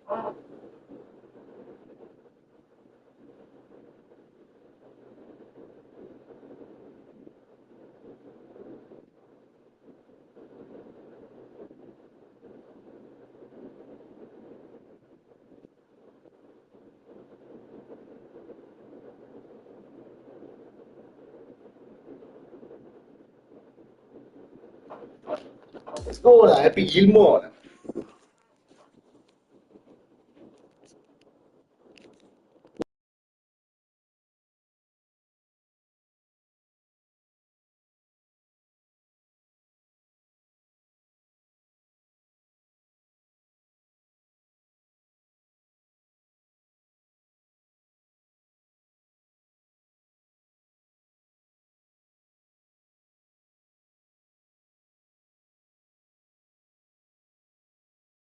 Let's go lah, Happy Gilmore lah.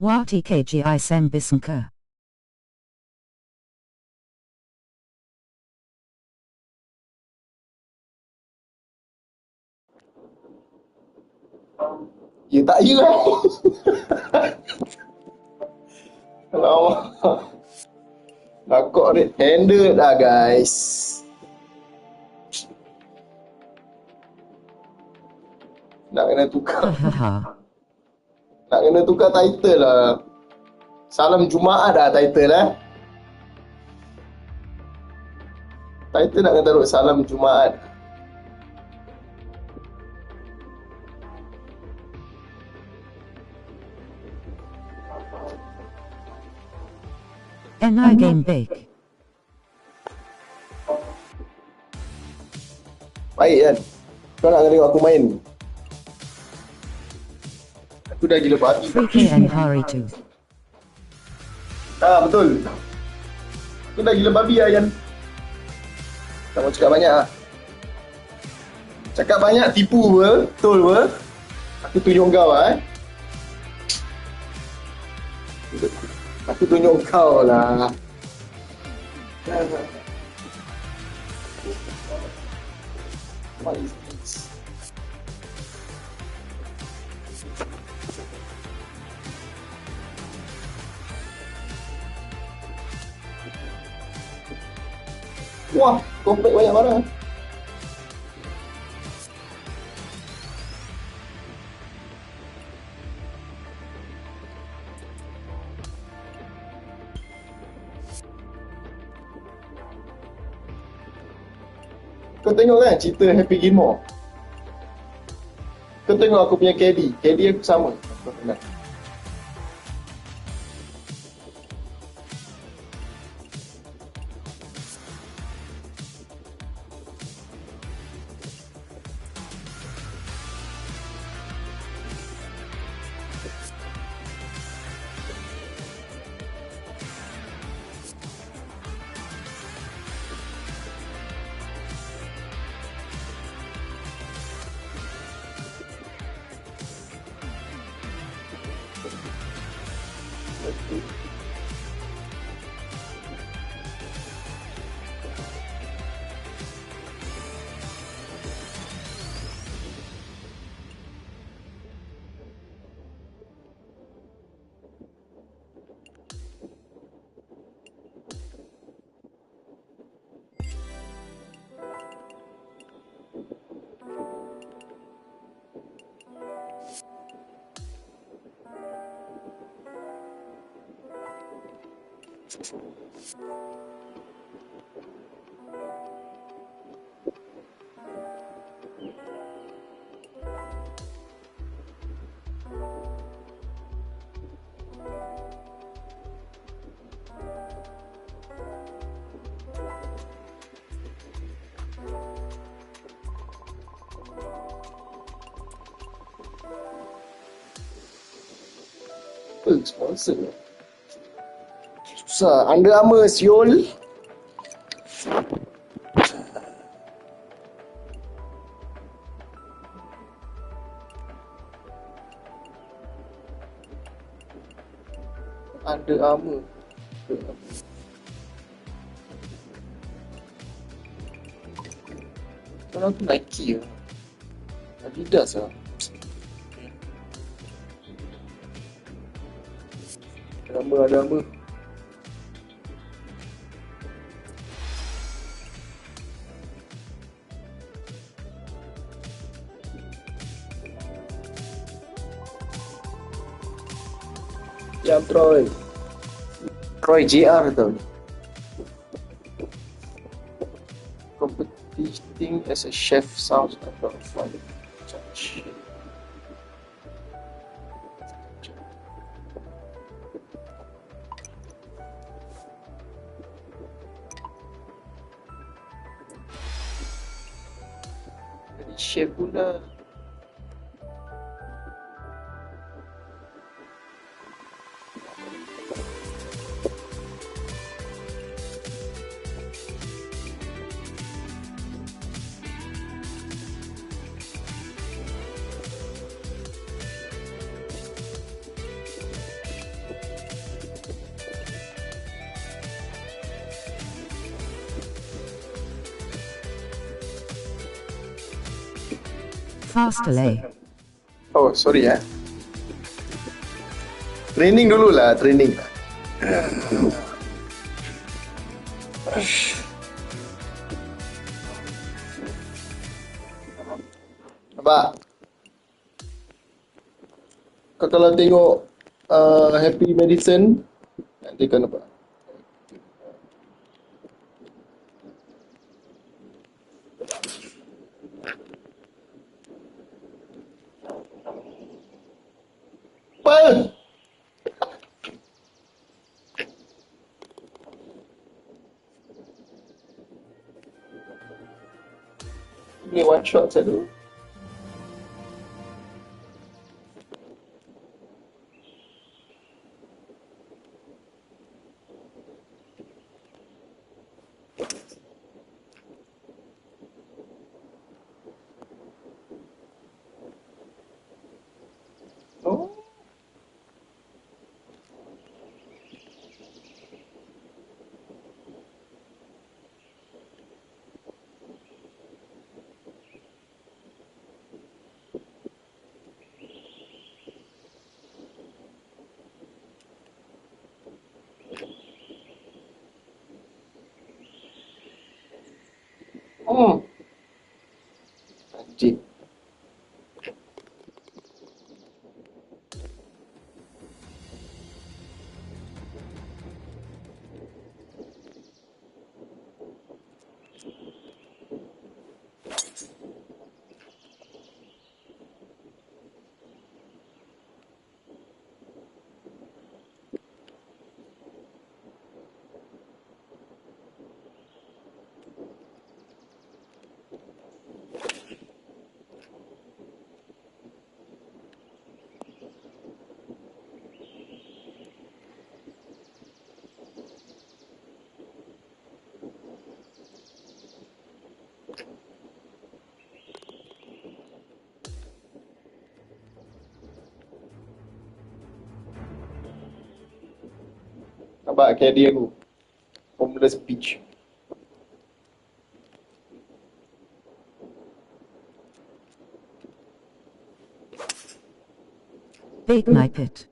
Wati KGI Sem Bisanka. Ya tak ya lah. Alamak. Nakok red handed lah guys. Nak kena tukar. Hahaha. Nak kena tukar title lah. Salam Jumaat dah title eh. Title nak kena taruh Salam Jumaat. NI game big. Baik kan. Kau nak tengok aku main. Aku dah gila babi. 3K and Hari 2. Betul. Aku dah gila babi Ayan. Tak mau cakap banyak lah. Cakap banyak tipu ber. Betul ber. Aku tunjuk kau lah Aku tunjuk kau lah. What is this? Wah, komplek banyak barang. Kau tengok kan cerita Happy Gilmore? Kau tengok aku punya KD. KD aku sama. Kau kenal. Sponsor susah. Under Armour siol. Under Armour. Kalau tu Nike lah. Adidas lah. Ada apa? Jam Troy. Troy JR tau. Competing as a chef sounds like a fun. Jadi chef pula. Fast delay. Oh, sorry ya. Training dulu lah, training lah. Abang, kau kalau tengok Happy Medicine, nanti kau nampak. Apa? Ini one shot saya dulu. Oh. Anjing. Nampak caddy aku. Homeless beach. Big knife it.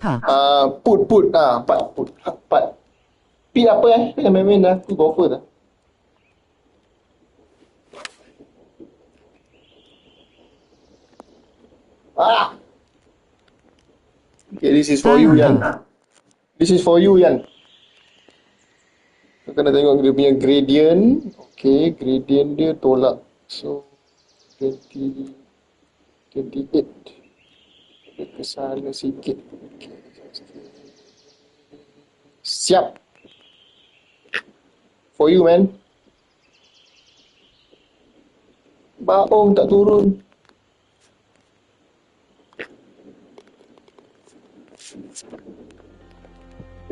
Pa. Put. Pat. Pi apa yang main-main dah. Aku golfer dah. Okay, this is for you, Yan. This is for you, Yan. Kau kena tengok dia punya gradient. Okay, gradient dia tolak. So, 28. Dia ke sana sikit. Okay. Siap. For you, man. Baong tak turun.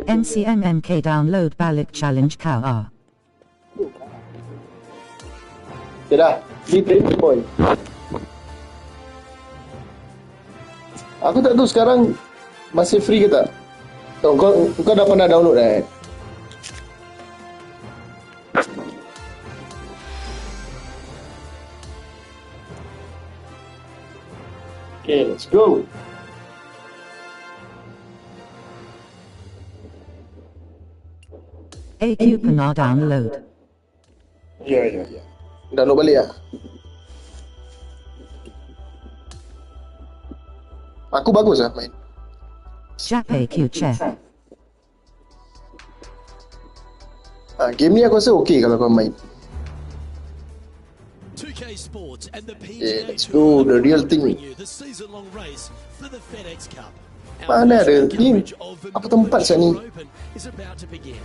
NCMMK download balik challenge cow R. Okay dah. Ni training boy. Aku tak tahu sekarang masih free ke tak. Oh, kau dah pernah download kan? Okay, let's go. AQ pernah download. Ya. Download balik lah. Aku bagus lah main. Jape Q Chef. Game ni aku rasa okay kalau kau main. 2K Sports and the Yeah, PGA let's Tour go, the real are thing. bringing you the season-long race for the FedEx Cup. Mana ada ni? Coverage of the Apa tempat Northern saya ni? Shore Open is about to begin.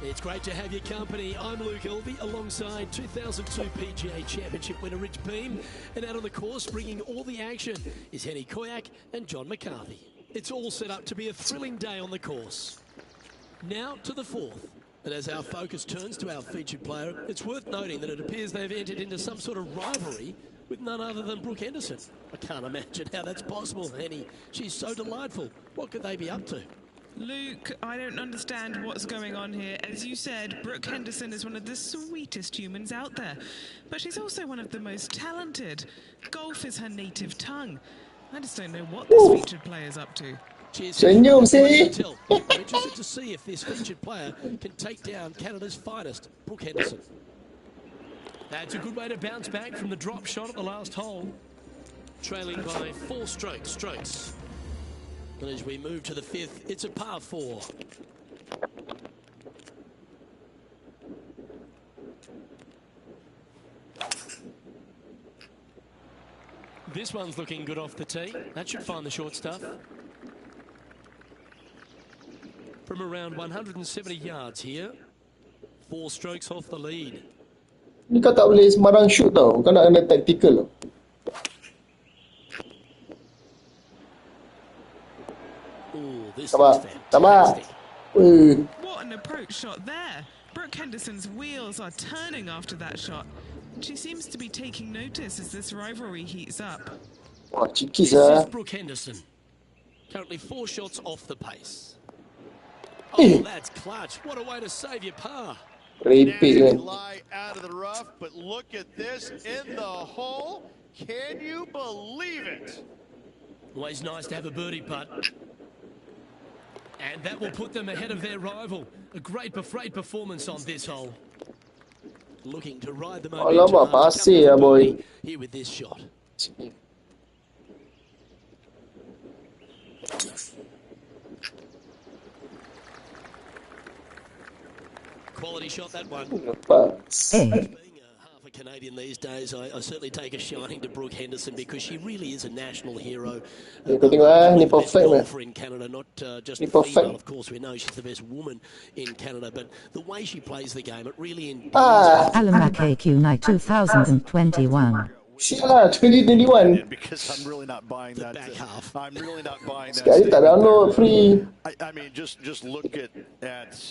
It's great to have your company. I'm Luke Elvey alongside 2002 PGA Championship winner Rich Beam, and out on the course bringing all the action is Henny Koyak and John McCarthy. It's all set up to be a thrilling day on the course. Now to the fourth. And as our focus turns to our featured player, it's worth noting that it appears they've entered into some sort of rivalry with none other than Brooke Henderson. I can't imagine how that's possible, Henny. She's so delightful. What could they be up to? Luke, I don't understand what's going on here. As you said, Brooke Henderson is one of the sweetest humans out there. But she's also one of the most talented. Golf is her native tongue. I just don't know what this featured player's up to. Senyum sih. I'm interested to see if this featured player can take down Canada's finest, Brooke Henderson. That's a good way to bounce back from the drop shot at the last hole. Trailing by 4 strokes. And as we move to the fifth, it's a par 4. This one's looking good off the tee. That should find the short stuff. From around 170 yards here. 4 strokes off the lead. Ni kau tak boleh sembarang shoot tau. Kau nak kena tactical tau. Oh, this Sabar. is Sabar. fantastic. What an approach shot there. Brooke Henderson's wheels are turning after that shot. She seems to be taking notice as this rivalry heats up. Wah, cikis This lah. is Brooke Henderson. Currently 4 shots off the pace. Eh. Oh, that's clutch. What a way to save your par. Repeat kan. Lie out of the rough, but look at this in the hole. Can you believe it? Always nice to have a birdie putt. And that will put them ahead of their rival. A great performance on this hole. Looking to ride the momentum. Alamak, after pasir coming lah, for boy. birdie here with this shot. Quality shot, that one. Lepas. A. Being half a Canadian these days, I certainly take a shining to Brooke Henderson because she really is a national hero. Kau tengok lah, ni The best perfect lah. golfer in Canada, not just Ni female. perfect. Of course, we know she's the best woman in Canada, but the way she plays the game, it really endears Alamak AQ Night 2021. Sial lah, 2021. Because I'm really not buying the that. back half. I'm really not buying that. Sekali tak download free. I mean, just look at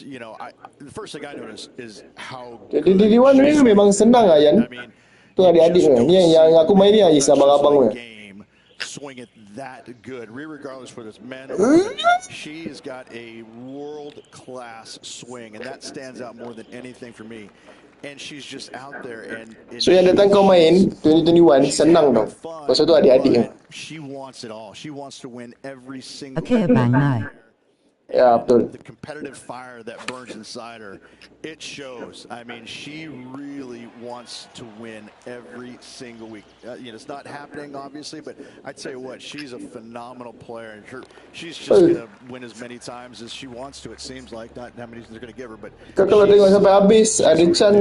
you know, the first thing I notice is how. 2021 ni memang senang lah, Yan. I mean, Tu adik-adik ni. Ni yang aku main ni Ais abang-abang ni. game swing it that good, regardless whether it's men or women. She has got a world-class swing, and that stands out more than anything for me. And she's just out there and So yang datang kau main 2021 senang tau. Pasal tu adik-adik ni. she wants it all. She wants to win every single Okay, bang now. Ya, betul. the competitive fire that burns inside her, it shows. I mean, she really wants to win every single week. You know, it's not happening, obviously, but I tell you what, she's a phenomenal player, and she's just going to win as many times as she wants to, it seems like. Not how many they're going to give her, but Kau kalau tengok sampai habis, ada can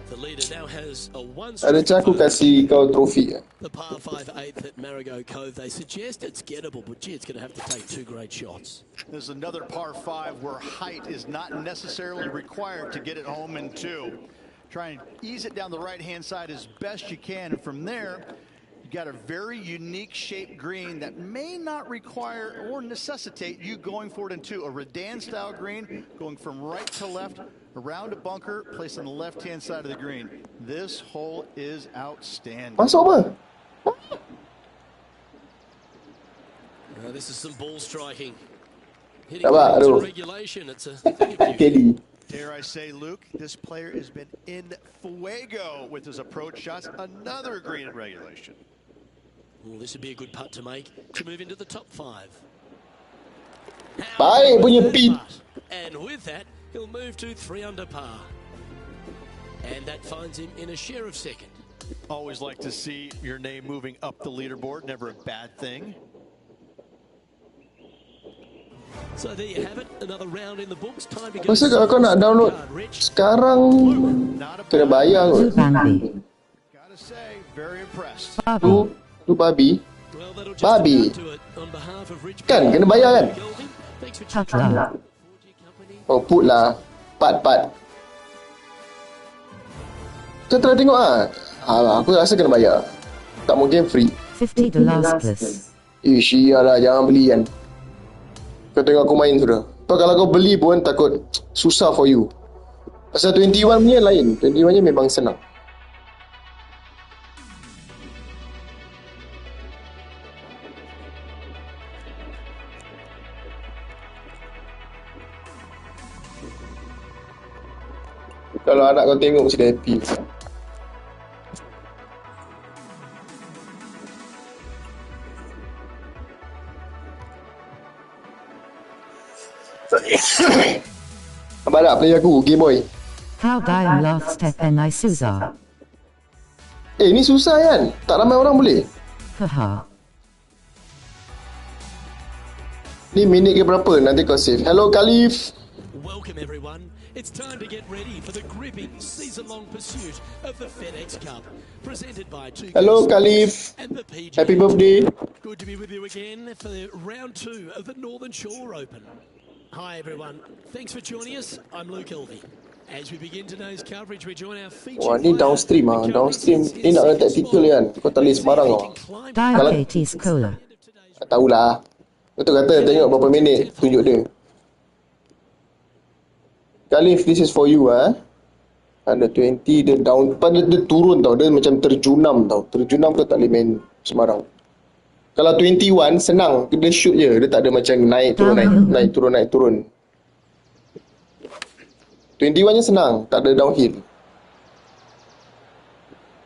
the leader now has a one ada can aku kasih kau trofi. the par 5 8th at Marigot Cove. They suggest it's gettable, but gee, it's going to have to take 2 great shots. there's another par 5 where height is not necessarily required to get it home in 2. Try and ease it down the right-hand side as best you can, and from there, you got a very unique shaped green that may not require or necessitate you going for it in 2. A Redan-style green going from right to left, around a bunker, placed on the left-hand side of the green. This hole is outstanding. Masuk apa? This is some ball striking. Hitting Sabar, to aduh. regulation. It's a thing of beauty. Kelly. Dare I say, Luke, this player has been in fuego with his approach shots. Another green in regulation. Well, this would be a good putt to make to move into the top 5. Baik punya pin. And with that, he'll move to 3 under par. And that finds him in a share of second. Always like to see your name moving up the leaderboard. Never a bad thing. So there you have it, another round in the books. Time to go. Masa kalau kau nak download sekarang kena bayar kot. Blue Bambi. Gotta say, very impressed. Barbie. Tu babi. Well, that'll just Babi. about do it on behalf of Rich Kan kena bayar kan? Thanks for Toddler. Oh put lah. Part. Kau try tengok ah. Aku rasa kena bayar. Tak mungkin free. $50 plus. Iyalah jangan beli kan. Kau tengok aku main sudah. Tapi kalau kau beli pun takut susah for you. Pasal 21 punya lain. 21 nya memang senang. Kalau anak kau tengok mesti dia happy. Abang nak play aku, Gilmore. How Diam last step and Isuza. Ni susah kan? Tak ramai orang boleh. Haha. Ni minit ke berapa? Nanti kau save. Hello Khalif. Welcome everyone. It's time to get ready for the gripping season-long pursuit of the FedEx Cup, presented by Hello Khalif. and the PGA. Happy birthday. Good to be with you again for round 2 of the Northern Shore Open. Hi everyone, thanks for joining us. I'm Luke Elvey. As we begin today's coverage, we join our featured Wah ni downstream ah. Downstream ni nak kena tactical kan. Kau tak boleh sembarang tau. Diabetes Cola. Tak tahulah. Betul kata tengok berapa minit tunjuk dia. Khalif, this is for you ah. Ada 20 dia down, pada dia turun tau. Dia macam terjunam tau. Terjunam tu tak boleh main sembarang. Kalau 21 senang, dia shoot je. Dia tak ada macam naik turun naik turun naik turun. 21 nya senang, tak ada downhill.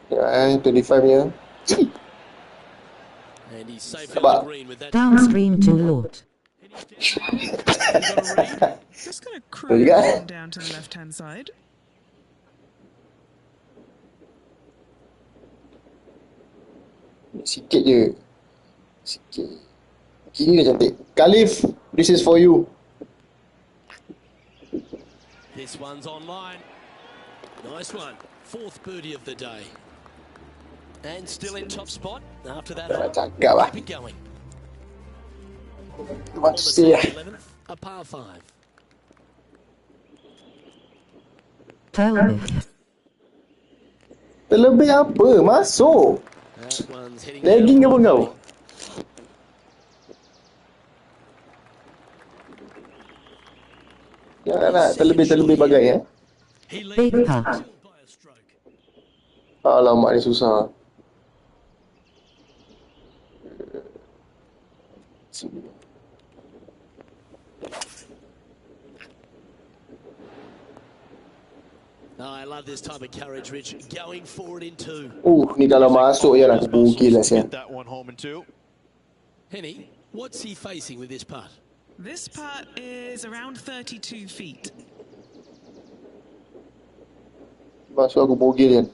Ya, 25 nya. And he's safe Nampak? on the green with that. Downstream to Lord. Just going to cruise juga. on down to the left-hand side. Sikit je. Sikit. Kini dah cantik. Khalif, this is for you. This one's online. Nice one. Fourth birdie of the day. And still in top spot after that. Nak cakap lah. Keep it going. What On to the say lah. 11th, a par 5. Terlebih. Terlebih apa? Masuk. That one's heading Lagging down. apa kau? Jangan nak terlebih-terlebih bagai ya. He Big leads putt. by a stroke. Alamak ni susah. I love this type of courage, Rich. Going forward in 2. Ni kalau masuk je nak bugil lah sian. Get that one home in 2. Henny, what's he facing with this putt? This putt is around 32 feet. Masuk aku bugil kan.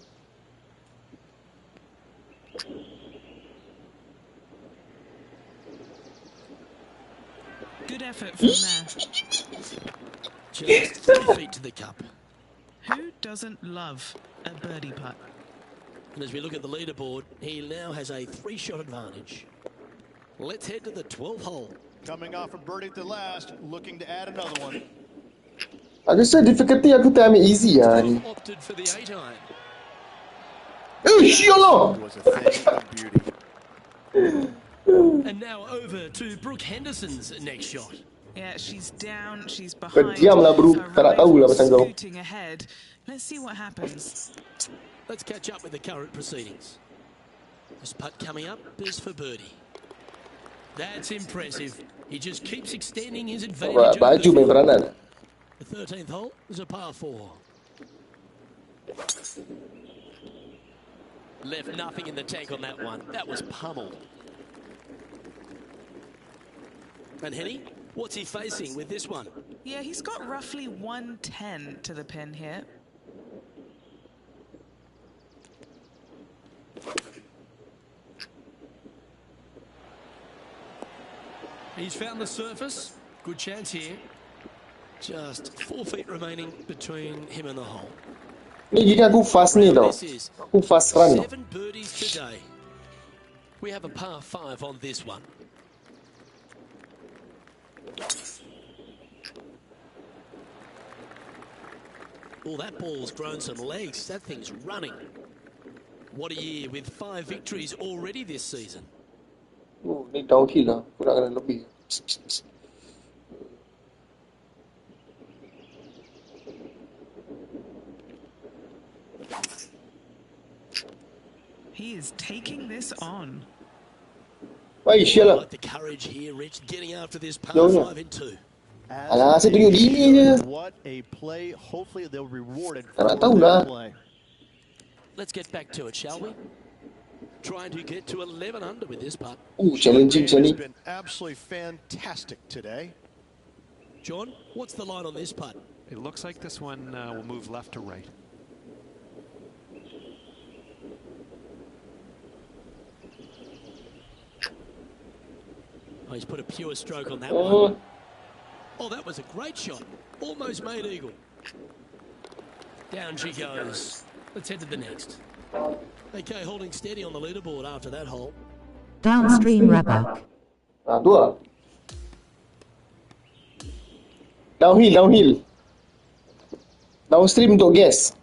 Good effort from there. Just 3 feet to the cup. Who doesn't love a birdie putt? And as we look at the leaderboard, he now has a 3-shot advantage. Let's head to the 12th hole. Coming off a birdie at the last, looking to add another one. Aku rasa difficulty aku tak ambil easy lah ni. Opted for the 8-iron. Ya Allah! It was a thing of beauty. And now over to Brooke Henderson's next shot. Yeah, she's down, she's behind. Diamlah bro, tak nak tahu lah pasal kau. Scooting ahead. Let's see what happens. Let's catch up with the current proceedings. This putt coming up is for birdie. That's impressive. He just keeps extending his advantage. Baju main peranan. The 13th hole is a par 4. Left nothing in the tank on that one. That was pummeled. And Henny, what's he facing with this one? Yeah, he's got roughly 110 to the pin here. He's found the surface. Good chance here. Just 4 feet remaining between him and the hole. Ni gini aku fast ni tau. This is Aku fast run tau. 7 birdies today. We have a par 5 on this one. Oh, that ball's grown some legs. That thing's running. What a year with 5 victories already this season. Oh, ni downhill lah. Aku nak kena lebih. He is taking this on. Baik, sial lah. Like the courage here, Rich, getting after this par Jauhnya. 5 in 2. Alah, saya tunjuk gini je. What a play. Hopefully they'll reward it Tak nak for tahu that lah. play. Let's get back to it, shall we? Trying to get to 11 under with this putt. Challenging macam It's ni. been absolutely fantastic today. John, what's the line on this putt? It looks like this one will move left to right. Oh, he's put a pure stroke on that one. Oh, that was a great shot. Almost made eagle. Down she goes. Let's head to the next. Okay, holding steady on the leaderboard after that hole. Downstream Rabak. Ah, tu lah. Downhill. Downstream untuk gas.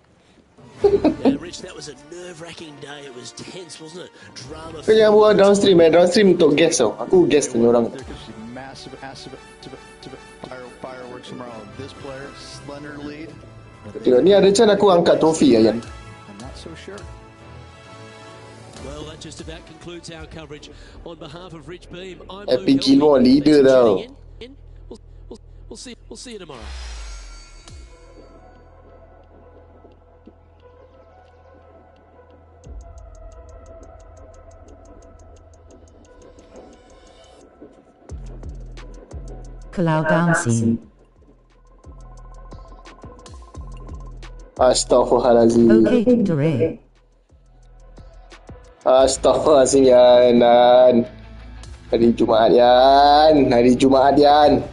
Yeah, Rich, that was a nerve-wracking day. It was tense, wasn't it? Drama. Kau jangan buat downstream Downstream untuk gas tau. Aku gas tanya orang. There could be massive fireworks tomorrow. This player, slender lead. Tengok, ni ada chance aku angkat trofi Ayan. I'm not so sure. Well, that just about concludes our coverage. On behalf of Rich Beam, I'm Epic Luke Gilmore, Elvey. leader Thanks for tau. tuning in. We'll see you tomorrow. Kalau Downstream. Astaghfirullahalazim. Okay, Dore. Astaghfirullahalazim Yan. Hari Jumaat Yan.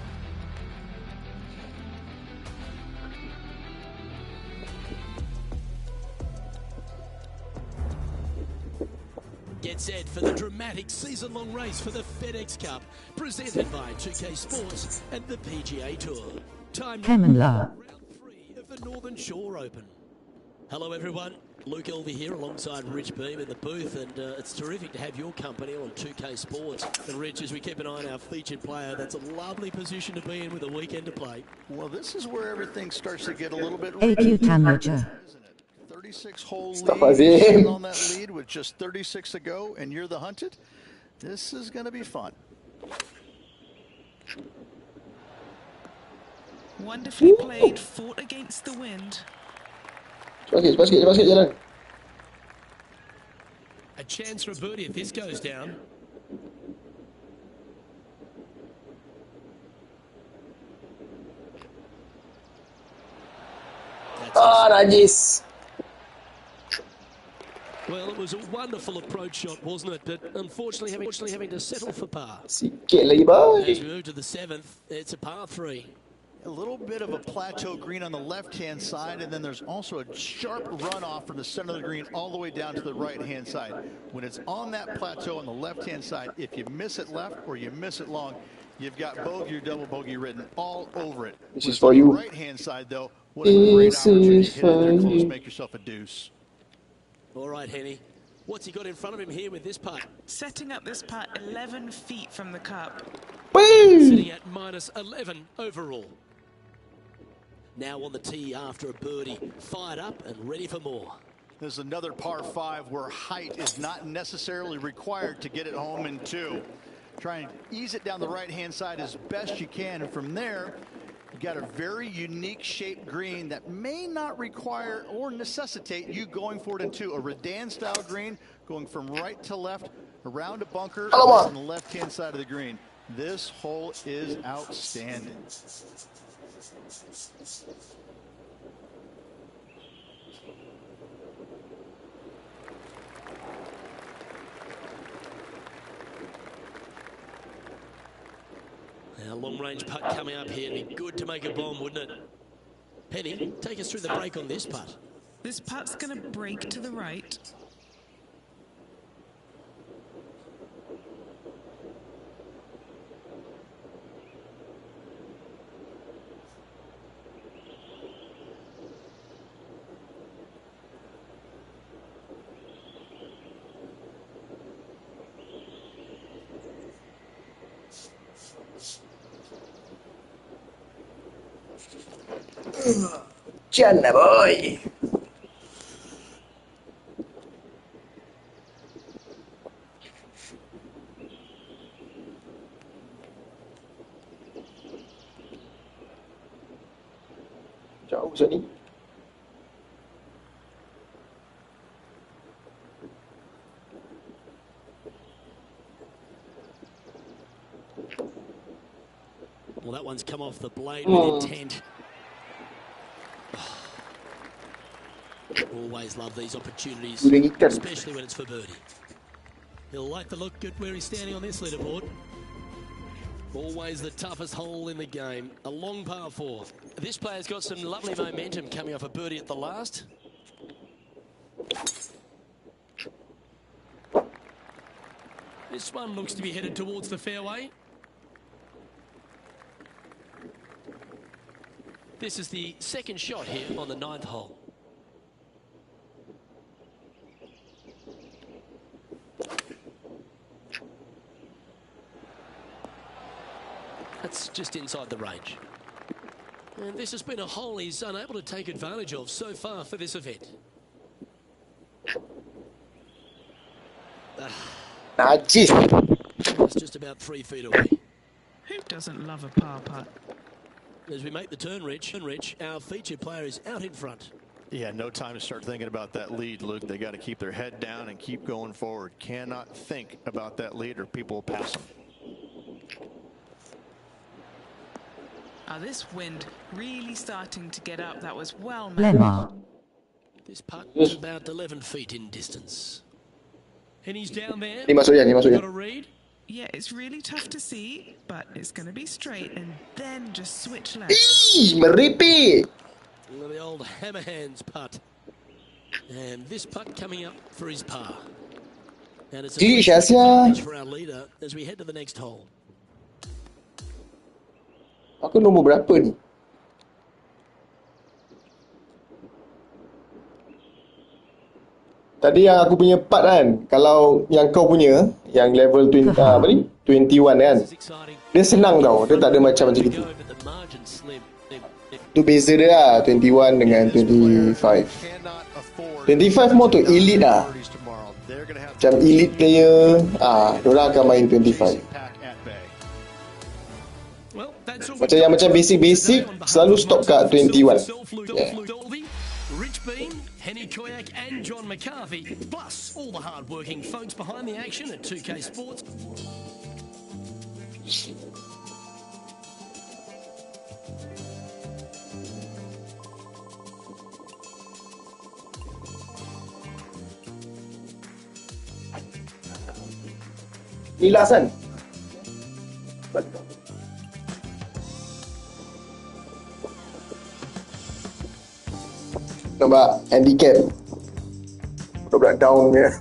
Get set for the dramatic season-long race for the FedEx Cup, presented by 2K Sports and the PGA Tour. Time now Kemen for La. round 3 of the Northern Shore Open. Hello everyone, Luke Elvey here alongside Rich Beam in the booth, and it's terrific to have your company on 2K Sports. And Rich, as we keep an eye on our featured player, that's a lovely position to be in with a weekend to play. Well, this is where everything starts to get a little bit AQ Tanroja. 36-hole lead, Astaghfirullahalazim. sitting on that lead with just 36 to go, and you're the hunted. This is going to be fun. Wonderfully played, fought against the wind. Cepat sikit jalan. A chance for a birdie if this goes down. Najis. Well, it was a wonderful approach shot, wasn't it? But unfortunately having to settle for par. Sikit lagi As bye. we move to the 7th, it's a par 3. A little bit of a plateau green on the left-hand side, and then there's also a sharp runoff from the center of the green all the way down to the right-hand side. When it's on that plateau on the left-hand side, if you miss it left or you miss it long, you've got bogey or double bogey written all over it. This is for you. Right-hand side, though, what a great This opportunity is to hit it there for close, you. make yourself a deuce. All right, Henny. What's he got in front of him here with this putt? Setting up this putt 11 feet from the cup. Sitting at minus 11 overall. Now on the tee after a birdie, fired up and ready for more. This is another par 5 where height is not necessarily required to get it home in 2. Try and ease it down the right-hand side as best you can, and from there, you got a very unique shaped green that may not require or necessitate you going for it in 2. A Redan-style green going from right to left, around a bunker on the left-hand side of the green. This hole is outstanding. A long-range putt coming up here. It'd be good to make a bomb, wouldn't it? Penny, take us through the break on this putt. This putt's going to break to the right. Jana boy. Jauh macam ni. Well, that one's come off the blade with intent. Always love these opportunities, especially when it's for birdie. He'll like the look at where he's standing on this leaderboard. Always the toughest hole in the game. A long par 4. This player's got some lovely momentum coming off a birdie at the last. This one looks to be headed towards the fairway. This is the second shot here on the 9th hole. That's just inside the range. And this has been a hole he's unable to take advantage of so far for this event. Najis. It's just about 3 feet away. Who doesn't love a par putt? As we make the turn, Rich, our featured player is out in front. Yeah, no time to start thinking about that lead, Luke. They got to keep their head down and keep going forward. Cannot think about that lead or people will pass them. This wind really starting to get up. That was well Lemma. This putt is about 11 feet in distance. And he's down there. Ni masuk je, ni masuk je. Got a read. Yeah, it's really tough to see, but it's going to be straight and then just switch left. Ih, meripik. The old hammer hands putt. And this putt coming up for his par. And it's a advantage for our leader as we head to the next hole. Aku nombor berapa ni? Tadi yang aku punya part kan, kalau yang kau punya, yang level 20, apa ni? 21 kan. Dia senang tau, dia tak ada macam gitu. Tu beza dia lah, 21 dengan 25. 25 more to elite lah. Macam elite player, diorang akan main 25. Macam yang macam basic selalu stop kat 21. Yeah. Rich Beam, Henny Koyak and John McCarthy, plus all the hard-working folks behind the action at 2K Sports. Lilas kan? Nampak handicap dobrak down dia.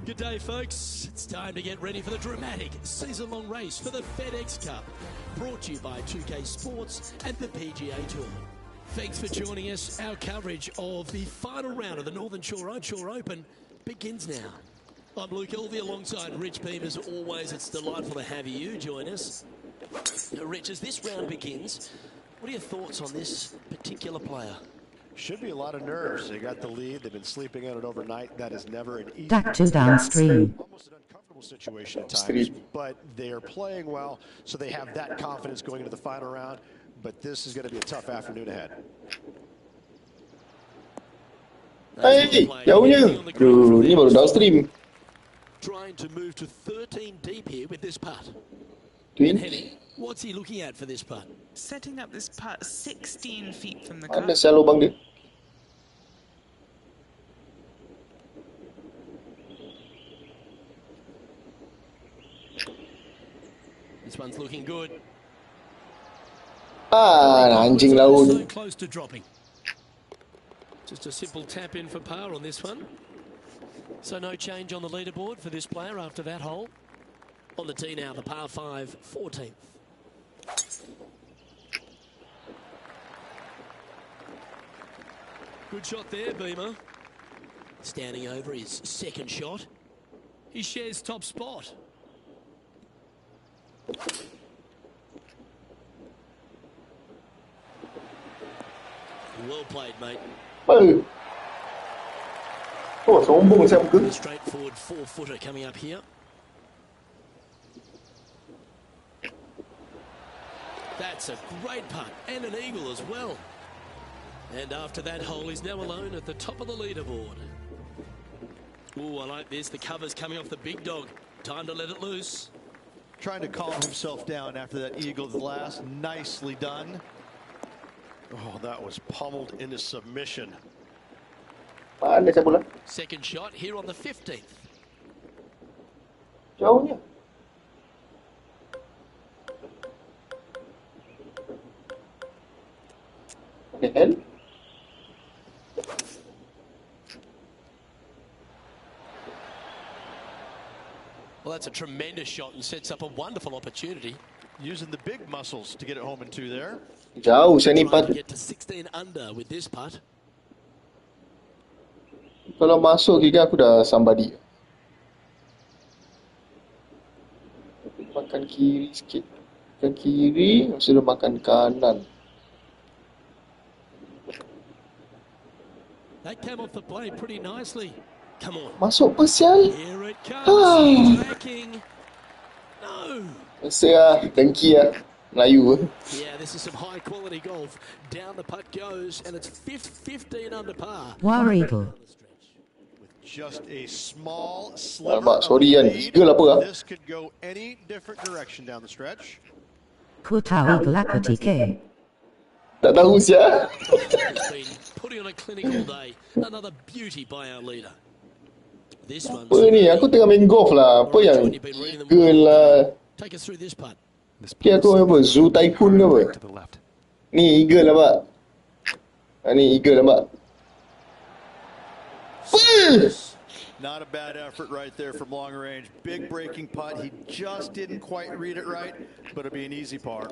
Good day, folks. It's time to get ready for the dramatic season-long race for the FedEx Cup, brought to you by 2K Sports and the PGA Tour. Thanks for joining us. Our coverage of the final round of the Northern Shore Open begins now. I'm Luke Elvey alongside Rich Beam. As always, it's delightful to have you join us. Now, Rich, as this round begins, what are your thoughts on this particular player? Should be a lot of nerves. They got the lead. They've been sleeping on it overnight. That is never an easy. Back to downstream. Almost an uncomfortable situation at times, but they are playing well, so they have that confidence going into the final round. But this is going to be a tough afternoon ahead. Hey, jauhnya. Aduh, ni baru downstream. Trying to move to 13 deep here with this putt. Twin. Henny, what's he looking at for this putt? Setting up this putt 16 feet from the Mana cup. sel lubang dia? one's looking good. Anjing So laut. close to dropping. Just a simple tap in for par on this one. So no change on the leaderboard for this player after that hole. On the tee now, the par 5, 14th. Good shot there, Beamer. Standing over his second shot. He shares top spot. Well played, mate. Sombong siap ke? A straightforward 4-footer coming up here. That's a great putt and an eagle as well. And after that hole, he's now alone at the top of the leaderboard. Oh, I like this. The cover's coming off the big dog. Time to let it loose. Trying to calm himself down after that eagle's last. Nicely done. Oh, that was pummeled into submission. Mana saya bola? Second shot here on the 15th. Jauhnya. What the hell? Well, that's a tremendous shot and sets up a wonderful opportunity. Using the big muscles to get it home in 2 there. Jauh saya ni Trying to pat. get to 16 under with this putt. Kalau masuk gigi aku dah somebody. Makan kiri sikit. Makan kiri, sudah makan kanan. That came off the blade pretty nicely. Come on. Masuk apa sial? Here it comes. Tracking. No. Saya dengki lah. Melayu. Yeah, this is some high quality golf. Down the putt goes, and it's 15 under par. War Eagle. Just a small sliver Alamak, of sorry kan. lead. Eagle apa ah? This could go any different direction down the stretch. Kutau Eagle Aquatique. Tak tahu sial. Has been putting on a clinic all day. Another beauty by our leader. This one's Apa ni? Aku tengah main golf lah. Apa yang eagle lah. take us through this putt. This Kira aku apa? Zoo Tycoon ke apa? to the left. Ni eagle lah pak. Ni eagle lah pak. Not a bad effort right there from long range. Big breaking putt. He just didn't quite read it right, but it'll be an easy par.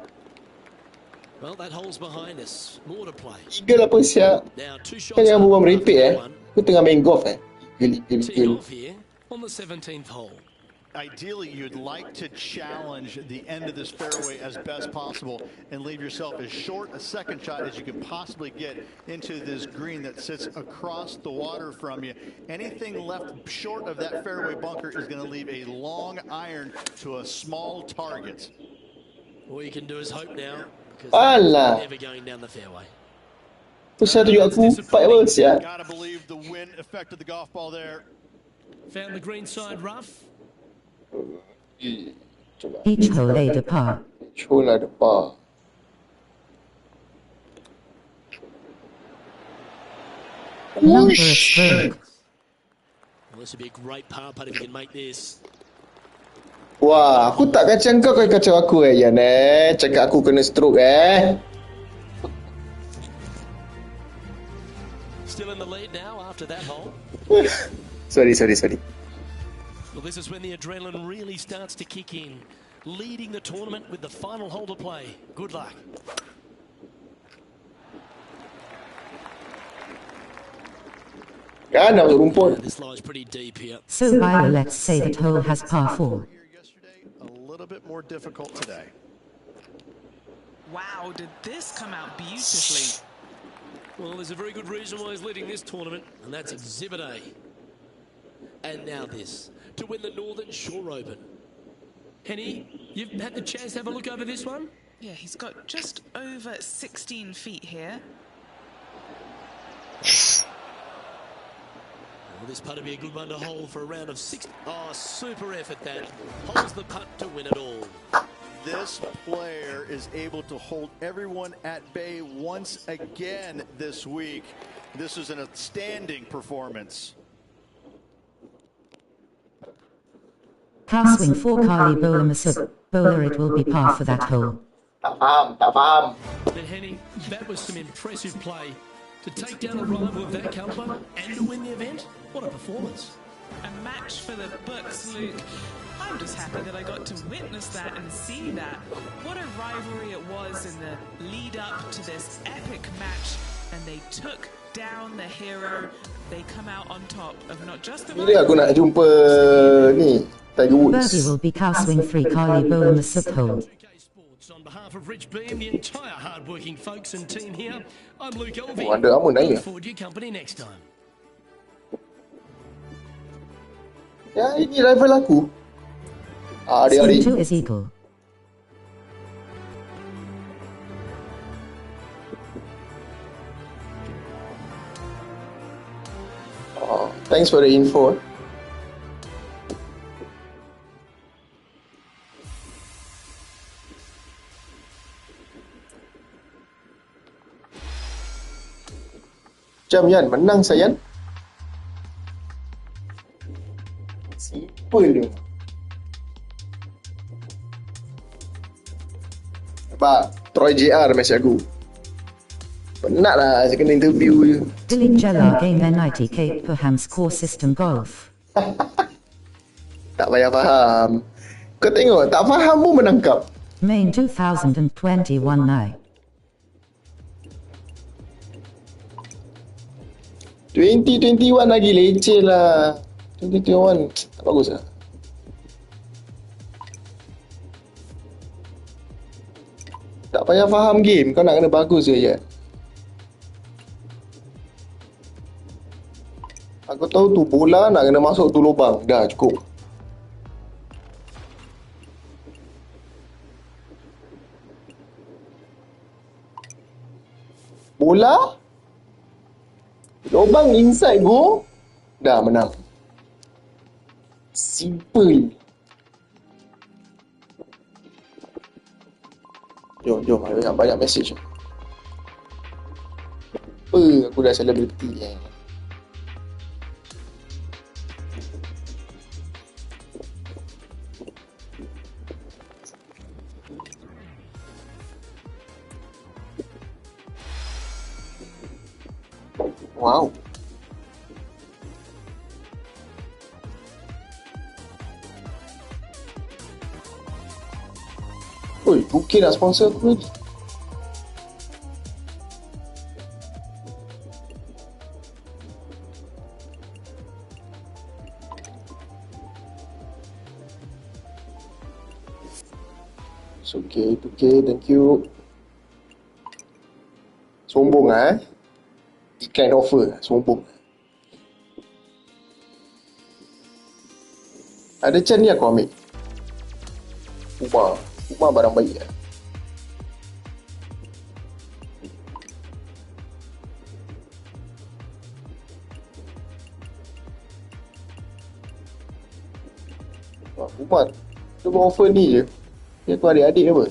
Well, that hole's behind us. More to play. Eagle apa sial? Now, 2 shots. Kau jangan berbual after merepek that one. Aku tengah main golf Eagle. Teeing off here on the 17th hole. Ideally, you'd like to challenge the end of this fairway as best possible and leave yourself as short a second shot as you can possibly get into this green that sits across the water from you. Anything left short of that fairway bunker is going to leave a long iron to a small target. All you can do is hope now, because Alah. never going down the fairway. Pasal tunjuk aku fight apa sial? Gotta believe the wind affected the golf ball there. Found the green side rough. Coba. Each hole laid a par. Hole ada par. Number of strokes. Well, this would be a great par putt if you can make this. Wah, aku tak kacau kau kacau aku Yan Cakap aku kena stroke Still in the lead now after that hole. Sorry. Well, this is when the adrenaline really starts to kick in. Leading the tournament with the final hole to play. Good luck. Kan nak rumput. This lies pretty deep here. So Viola, let's say that hole has par 4. Here yesterday, a little bit more difficult today. Wow, did this come out beautifully? Well, there's a very good reason why he's leading this tournament, and that's Exhibit A. And now this, to win the Northern Shore Open. Henny, you've had the chance to have a look over this one? Yeah, he's got just over 16 feet here. Well, this putt will be a good one to hold for a round of 6. Oh, super effort that. Holds the putt to win it all. This player is able to hold everyone at bay once again this week. This is an outstanding performance. Car swing for Carly Bowler Masuk. Bowler, it will be par for that hole. Tak faham. But Henny, that was some impressive play. To take down a rival of that calibre and to win the event, what a performance. A match for the books, Luke. I'm just happy that I got to witness that and see that. What a rivalry it was in the lead up to this epic match, and they took down the hero. They come out on top of not just the Bila aku nak jumpa ni Tiger Woods. Birdie will be cow swing 3 Carly Bowl Masuk hole. 2K Sports, on behalf of Rich Beam, the entire hard-working folks and team here, I'm Luke Elvey. Oh, ada Amun naik. Look forward to your company next time. Ya, ini rival aku. Hari-hari. Swing 2 is eagle. Oh, thanks for the info. Jam Yan, menang saya. Simple dia. Sebab Troy JR mesej aku. Penat lah saya kena interview je. Dilip Jella game N90K Perham score system golf. Tak payah faham. Kau tengok, tak faham pun menangkap. Main 2021 night. 2021 lagi leceh lah. 2021 tak bagus lah. Tak payah faham game, kau nak kena bagus je ya. Aku tahu tu bola nak kena masuk tu lubang. Dah cukup. Bola lubang inside go. Dah menang. Simple. Jom, banyak message. Apa aku dah celebrity eh. Wow. Oi, Bukit nak sponsor aku lagi. It's okay, thank you. Sombong eh. Decline offer, sombong. Ada chance ni aku ambil. Rumah barang baik lah. Rumah tu offer ni je. Dia aku adik-adik apa.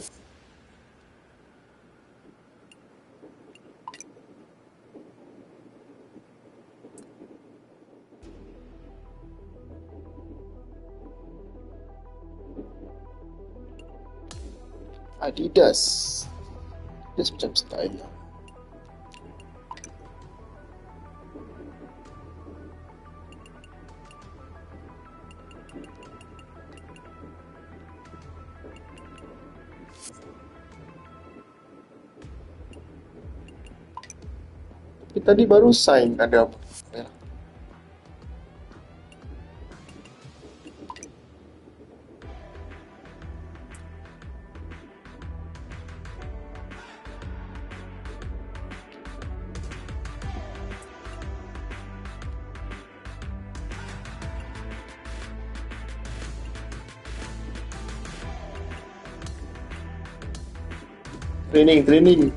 Adidas macam style lah. Tadi baru sign ada apa? Training.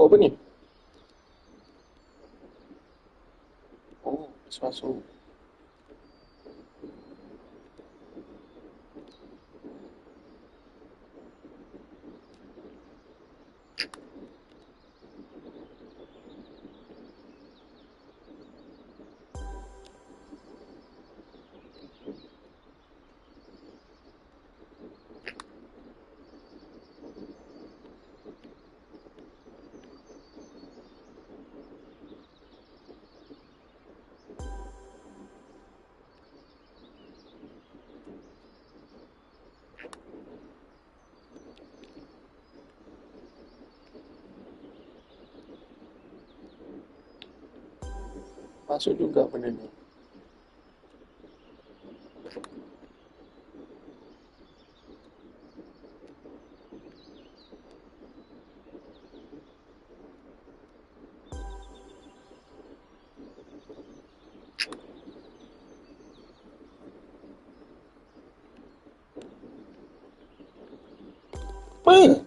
apa ni? Oh, masuk. Masuk juga benda ni. Apa?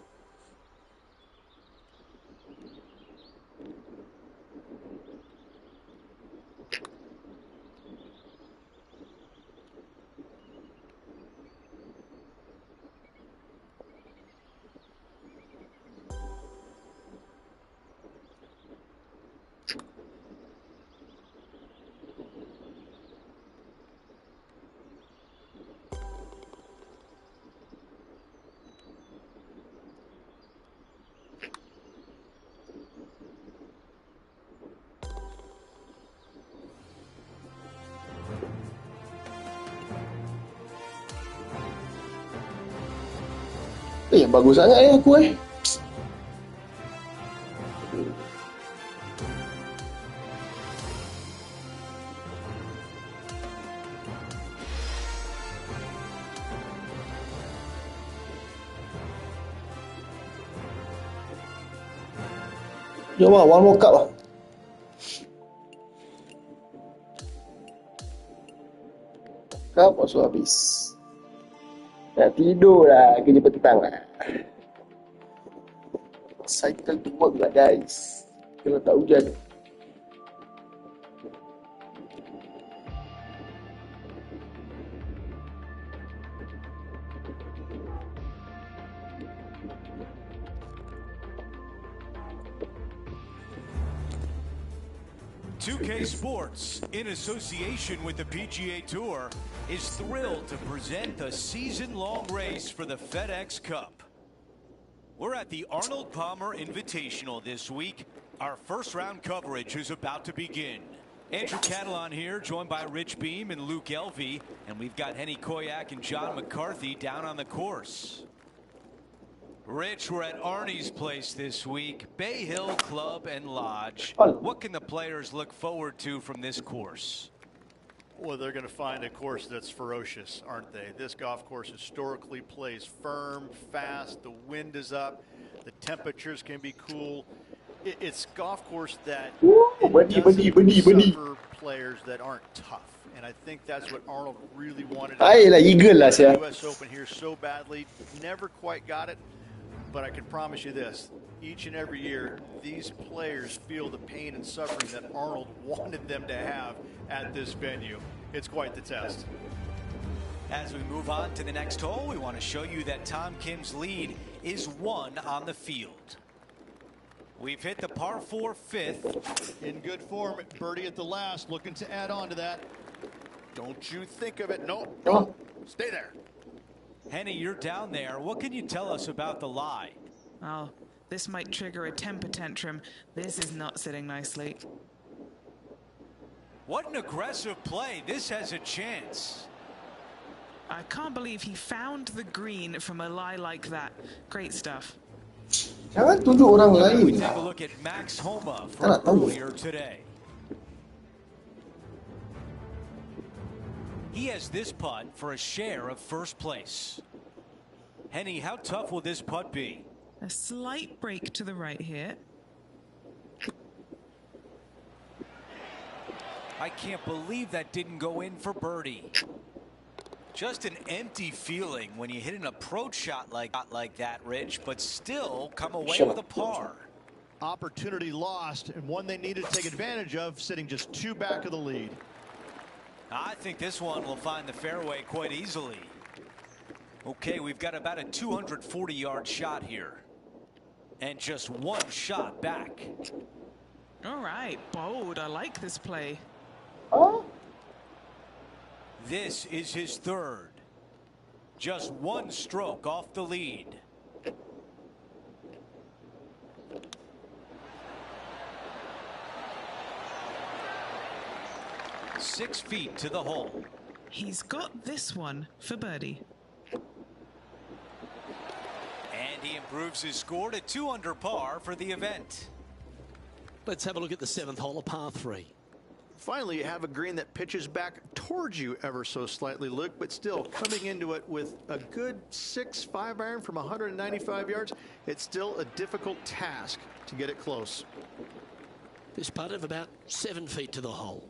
Bagus sangat aku Jom lah, one more cup lah. Cup masuk habis. Nak tidur lah, kerja petang lah. Cycle to work lah guys. Kalau tak hujan. "2K Sports, in association with the PGA Tour, is thrilled to present the season-long race for the FedEx Cup. We're at the Arnold Palmer Invitational this week. Our first-round coverage is about to begin. Andrew Catalan here, joined by Rich Beam and Luke Elvey, and we've got Henny Koyak and John McCarthy down on the course. Rich, we're at Arnie's place this week, Bay Hill Club and Lodge. What can the players look forward to from this course? Well, they're going to find a course that's ferocious, aren't they? This golf course historically plays firm, fast, the wind is up, the temperatures can be cool. It's golf course that suffer players that aren't tough. And I think that's what Arnold really wanted. The US Open here so badly, never quite got it. But I can promise you this, each and every year, these players feel the pain and suffering that Arnold wanted them to have at this venue. It's quite the test. As we move on to the next hole, we want to show you that Tom Kim's lead is 1 on the field. We've hit the par 4 fifth. In good form, birdie at the last, looking to add on to that. Don't you think of it. No, stay there. Henny, you're down there. What can you tell us about the lie? Oh, this might trigger a temper tantrum. This is not sitting nicely. What an aggressive play. This has a chance. I can't believe he found the green from a lie like that. Great stuff. Jangan tunjuk orang lain. We take a look at Max Homa from earlier today. He has this putt for a share of first place. Henny, how tough will this putt be? A slight break to the right here. I can't believe that didn't go in for birdie. Just an empty feeling when you hit an approach shot like that, Rich, but still come away with a par. opportunity lost, and one they needed to take advantage of, sitting just 2 back of the lead. I think this one will find the fairway quite easily. Okay, we've got about a 240-yard shot here. And just 1 shot back. All right, bold. I like this play. Oh, This is his 3rd. Just 1 stroke off the lead. Six feet to the hole. He's got this one for birdie. And he improves his score to 2 under par for the event. Let's have a look at the 7th hole of par 3. Finally, you have a green that pitches back towards you ever so slightly, Luke, but still coming into it with a good 6-5 iron from 195 yards. It's still a difficult task to get it close. This putt of about 7 feet to the hole.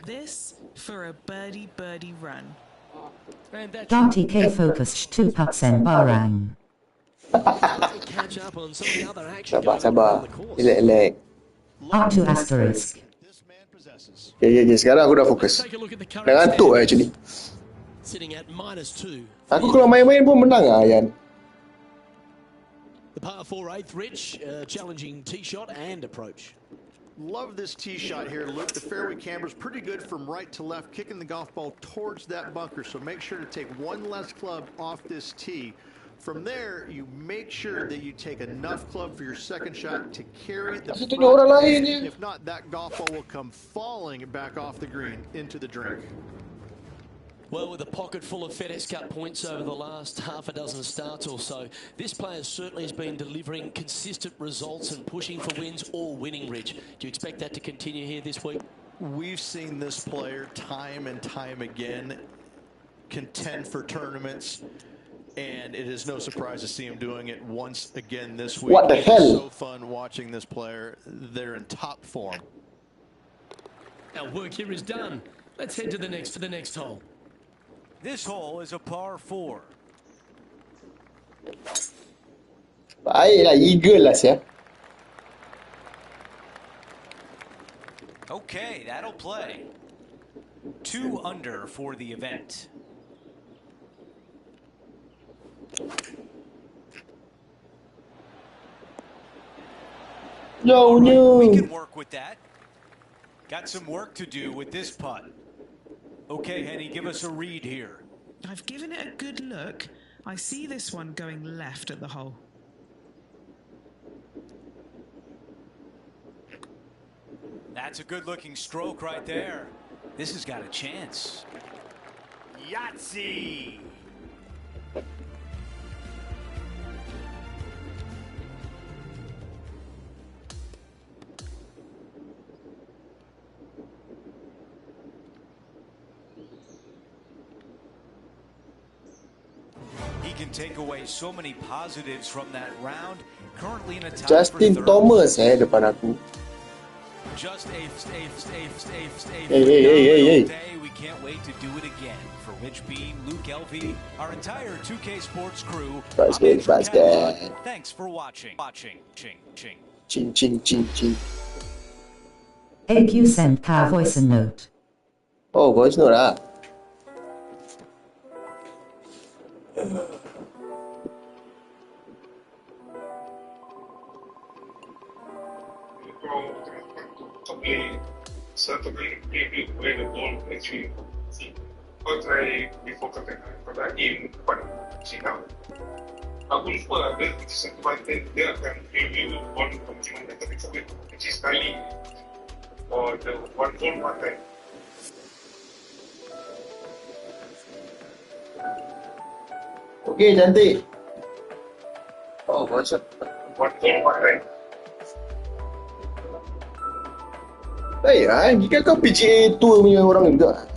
This for a birdie run. And that's Darty K focused 2 putts and barang. catch up on some of the other action sabar, going on sabar. around the course. Relax. Up to asterisk. This man possesses. Okay. Sekarang aku dah Let's fokus. take a look at the current Dah ngantuk standings. actually. Sitting at -2. Aku kalau main-main pun menang lah, Yan. The par 4 8th, Rich, challenging tee shot and approach. Love this tee shot here, Luke. The fairway camber's pretty good from right to left, kicking the golf ball towards that bunker. So make sure to take 1 less club off this tee. From there, you make sure that you take enough club for your second shot to carry the Masih tunjuk orang lain front. je. If not, that golf ball will come falling back off the green into the drink. Well, with a pocket full of FedEx Cup points over the last half a dozen starts or so, this player certainly has been delivering consistent results and pushing for wins or winning, Rich. Do you expect that to continue here this week? We've seen this player time and time again contend for tournaments, and it is no surprise to see him doing it once again this week. What the It's hell? so fun watching this player. They're in top form. Our work here is done. Let's head to the next hole. This hole is a par 4. Baiklah, eagle lah siap. Okay, that'll play. 2 under for the event. Jauh We ni. can work with that. Got some work to do with this putt. Okay, Henny, give us a read here. I've given it a good look. I see this one going left at the hole. That's a good-looking stroke right there. This has got a chance. Yahtzee! He can take away so many positives from that round. Currently in a tie Justin for third. Thomas depan aku. Just eighth. Hey. Day. We can't wait to do it again. For Rich Beam, Luke Elvey, our entire 2K Sports crew. I'm Andrew Basket. Catalan. Thanks for watching. Ching. Ching. AQ sent Car voice and note. Oh, voice note lah. Certainly, maybe play the ball actually. Because I before pada game depan Cina, aku lupa ada satu banten dia akan review ball macam mana tapi sampai kecil sekali or the one ball one time. Okay, cantik. Oh, voice note. One ball one time. Baik lah, jika kau PGA Tour punya orang juga.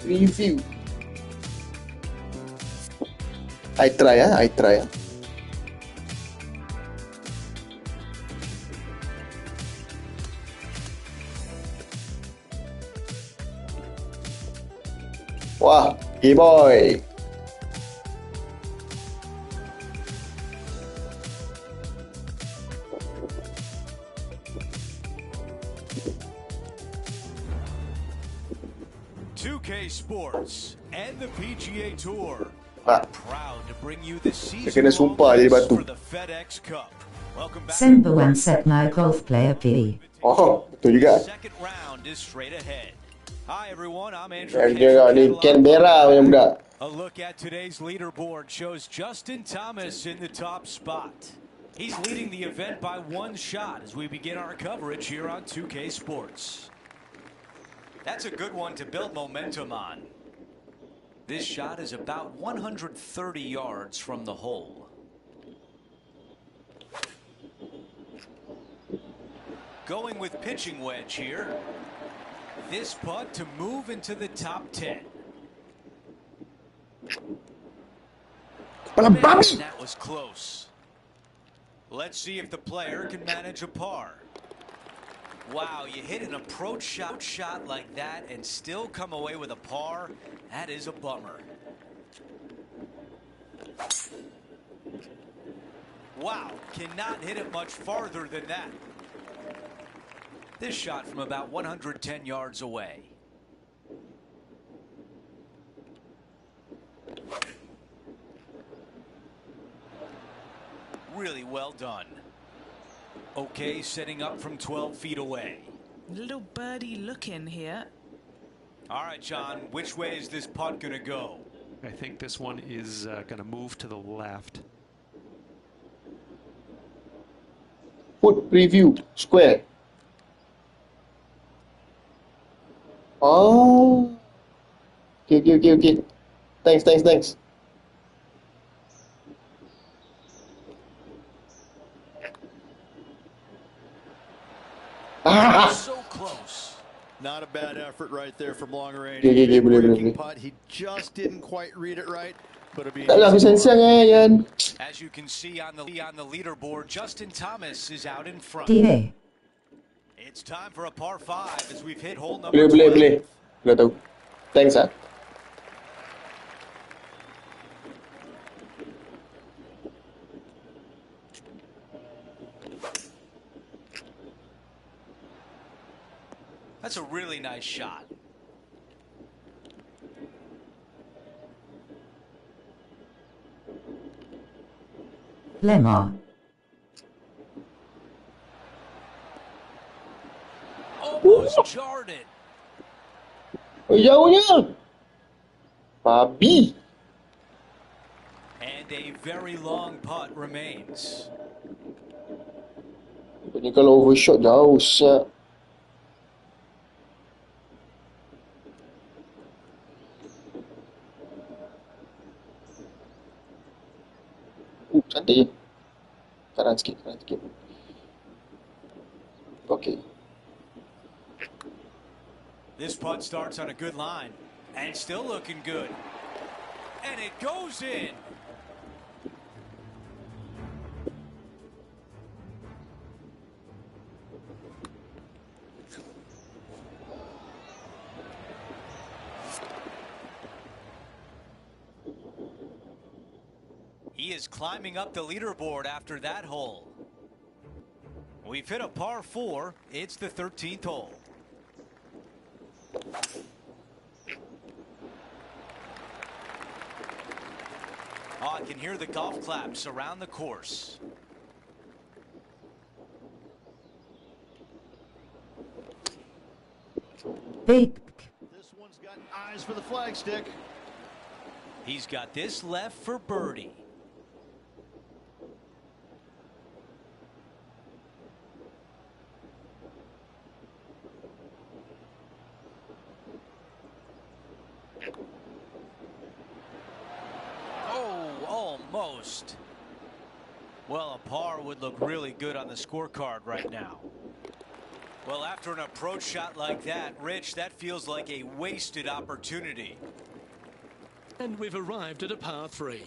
Review. I try. Wah, Gilmore. Sports and the PGA Tour Ah. are proud to bring you the Dia kena season-long sumpah jadi race batu. for the FedEx Cup. Welcome back. Semba Wan Setnai Golf Player PE. Oh, betul juga. Second round is straight ahead. Hi everyone, I'm Andrew Dia ni Canberra punya budak. A look at today's leaderboard shows Justin Thomas in the top spot. He's leading the event by one shot as we begin our coverage here on 2K Sports. That's a good one to build momentum on. This shot is about 130 yards from the hole. Going with pitching wedge here. This putt to move into the top 10. Man, that was close. Let's see if the player can manage a par. Wow, you hit an approach shot like that and still come away with a par. That is a bummer. Wow, cannot hit it much farther than that. This shot from about 110 yards away. Really well done. Okay, setting up from 12 feet away. Little birdie look in here. All right, John, which way is this putt going to go? I think this one is going to move to the left. Put preview square. Oh. Okay. Thanks. So close. Not a bad effort right there from long range. Okay, Breaking boleh. putt. He just didn't quite read it right, but it'll be Tak lah, aku siang Yan. As you can see on the leaderboard, Justin Thomas is out in front. DA. It's time for a par 5 as we've hit hole number 12. Boleh. Dah tahu. Thanks ah. That's a really nice shot. Lemar. Almost jarred it. Oh, jauhnya. Babi. And a very long putt remains. Ini kalau overshot jauh siap. Cantik je. Kanan sikit. Okay. This putt starts on a good line and still looking good. And it goes in. He is climbing up the leaderboard after that hole. We've hit a par 4. It's the 13th hole. Oh, I can hear the golf claps around the course. Big. This one's got eyes for the flagstick. He's got this left for birdie. Almost. Well, a par would look really good on the scorecard right now. Well, after an approach shot like that, Rich, that feels like a wasted opportunity. And we've arrived at a par 3.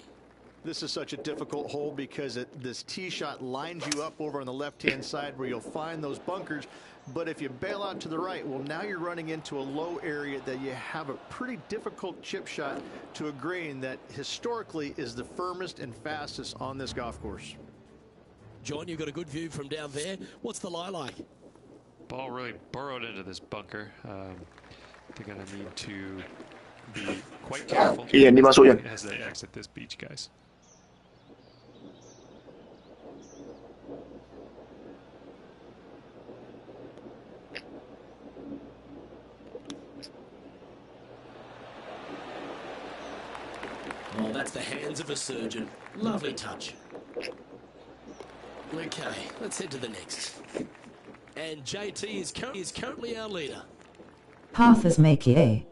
This is such a difficult hole because this tee shot lines you up over on the left-hand side where you'll find those bunkers. But if you bail out to the right, well, now you're running into a low area that you have a pretty difficult chip shot to a green that historically is the firmest and fastest on this golf course. John, you've got a good view from down there. What's the lie like? Ball really burrowed into this bunker. They're going to need to be quite careful Yan, di masuk yan. as they exit this beach, guys. Oh, that's the hands of a surgeon. Lovely touch. Okay, let's head to the next. And JT is currently our leader. Pathers make A.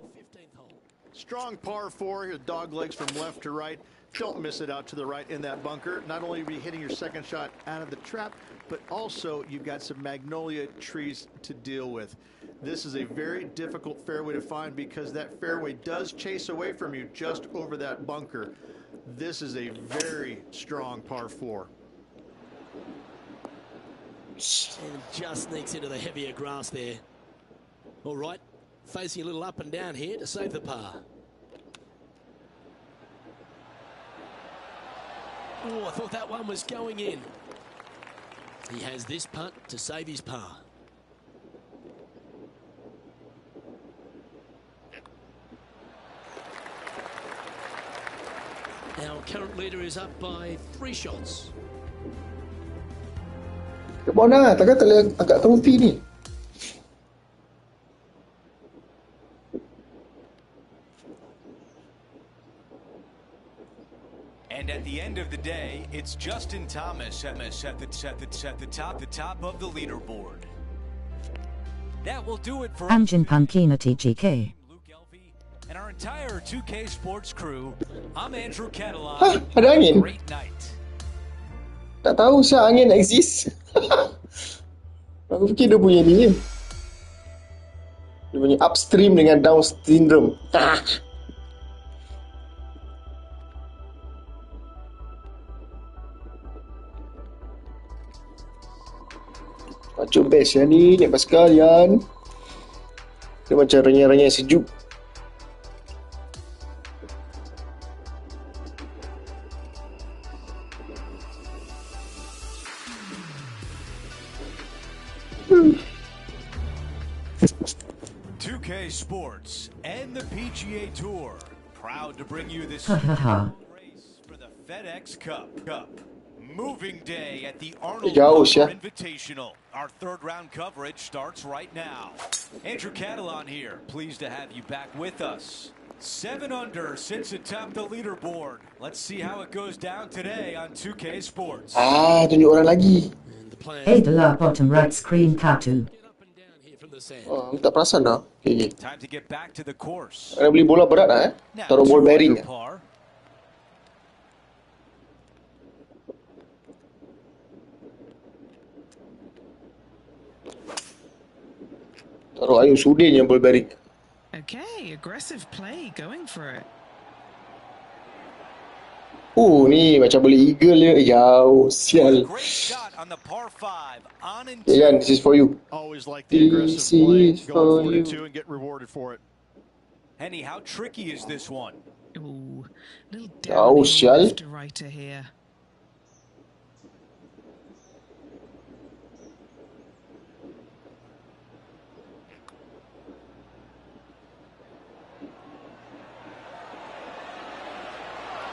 Strong par 4, your dog legs from left to right. Don't miss it out to the right in that bunker. Not only are you hitting your second shot out of the trap, but also you've got some magnolia trees to deal with. This is a very difficult fairway to find because that fairway does chase away from you just over that bunker. This is a very strong par 4. And just sneaks into the heavier grass there. All right, facing a little up and down here to save the par. Oh, I thought that one was going in. He has this putt to save his par. Our current leader is up by 3 shots. Kebon lah, takkan agak teruti ni. And at the end of the day, it's Justin Thomas at the top of the leaderboard. That will do it for Anjin Pankina TGK. and our entire 2K Sports crew. I'm Andrew Catalan. Hah, ada angin? Great night. Tak tahu sah angin exist. Aku fikir dia punya ni je. Dia punya upstream dengan downstream syndrome. Macam best ya ni, naik basikal Yan. Dia macam renyah-renyah sejuk. Sports and the PGA Tour proud to bring you this Ha ha ha. race for the FedEx Cup. Moving day at the Arnold Jauh, Palmer ya. Invitational. Our third round coverage starts right now. Andrew Catalan here, pleased to have you back with us. 7 under since it topped the leaderboard. Let's see how it goes down today on 2K Sports. Tunjuk orang lagi. Adela bottom right screen tattoo. Tak perasan dah. Okay. Time to get back to the course. Kena beli bola berat lah Now, Taruh ball 2 bearing. under par. Taruh Ayu Sudin yang ball bearing. Okay, aggressive play, going for it. Ni macam boleh eagle dia. Jauh. Sial. Great shot on the par 5. On and Okay, Yan, this is for you. Always like the aggressive This play, is going for you. 42 and get rewarded for it. Henny, how tricky is this one? Ooh, little Oh, down shall? left to righter here.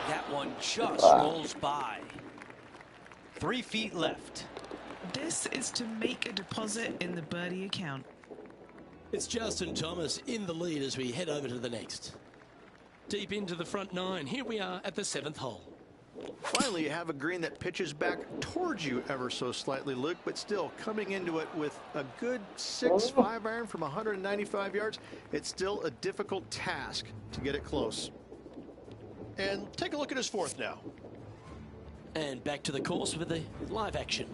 That one just rolls by. 3 feet left. This is to make a deposit in the birdie account. It's Justin Thomas in the lead as we head over to the next. Deep into the front 9. Here we are at the 7th hole. Finally, you have a green that pitches back towards you ever so slightly, Luke, but still coming into it with a good 6-5 iron from 195 yards. It's still a difficult task to get it close. And take a look at his 4th now. And back to the course with the live action.